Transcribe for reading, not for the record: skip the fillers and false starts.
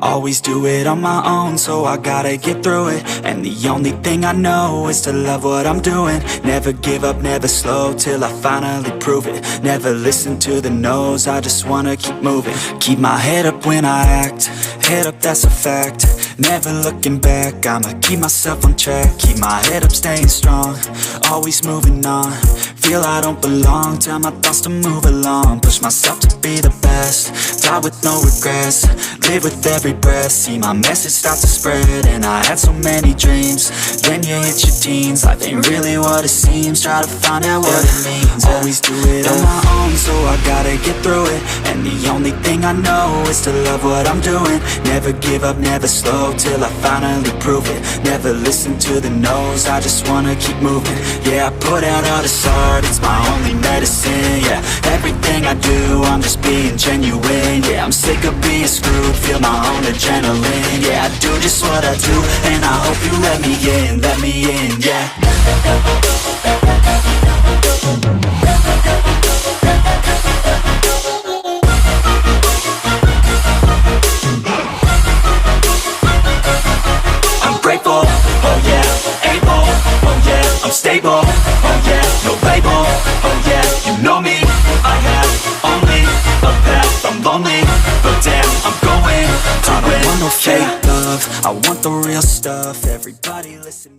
Always do it on my own, so I gotta get through it. And the only thing I know is to love what I'm doing. Never give up, never slow, till I finally prove it. Never listen to the no's, I just wanna keep moving. Keep my head up when I act, head up, that's a fact. Never looking back, I'ma keep myself on track. Keep my head up, staying strong, always moving on. Feel I don't belong, tell my thoughts to move along. Push myself to be the best, die with no regrets. Live with every breath, see my message start to spread. And I had so many dreams, then you hit your teens. Life ain't really what it seems, try to find out what it means. Always do it on my own, so I gotta get through it. And the only thing I know is to love what I'm doing. Never give up, never slow, till I finally prove it. Never listen to the no's, I just wanna keep moving. Yeah, I put out all this art, it's my only medicine. Yeah, everything I do, I'm just being genuine. Yeah, I'm sick of being screwed, feel my own adrenaline. Yeah, I do just what I do, and I hope you let me in, yeah. I'm grateful, oh yeah, able, oh yeah, I'm stable, oh yeah, no label, oh yeah, you know me. I have only a path, I'm lonely, but damn, I'm going to win. I don't want no fake love, I want the real stuff. Everybody listen.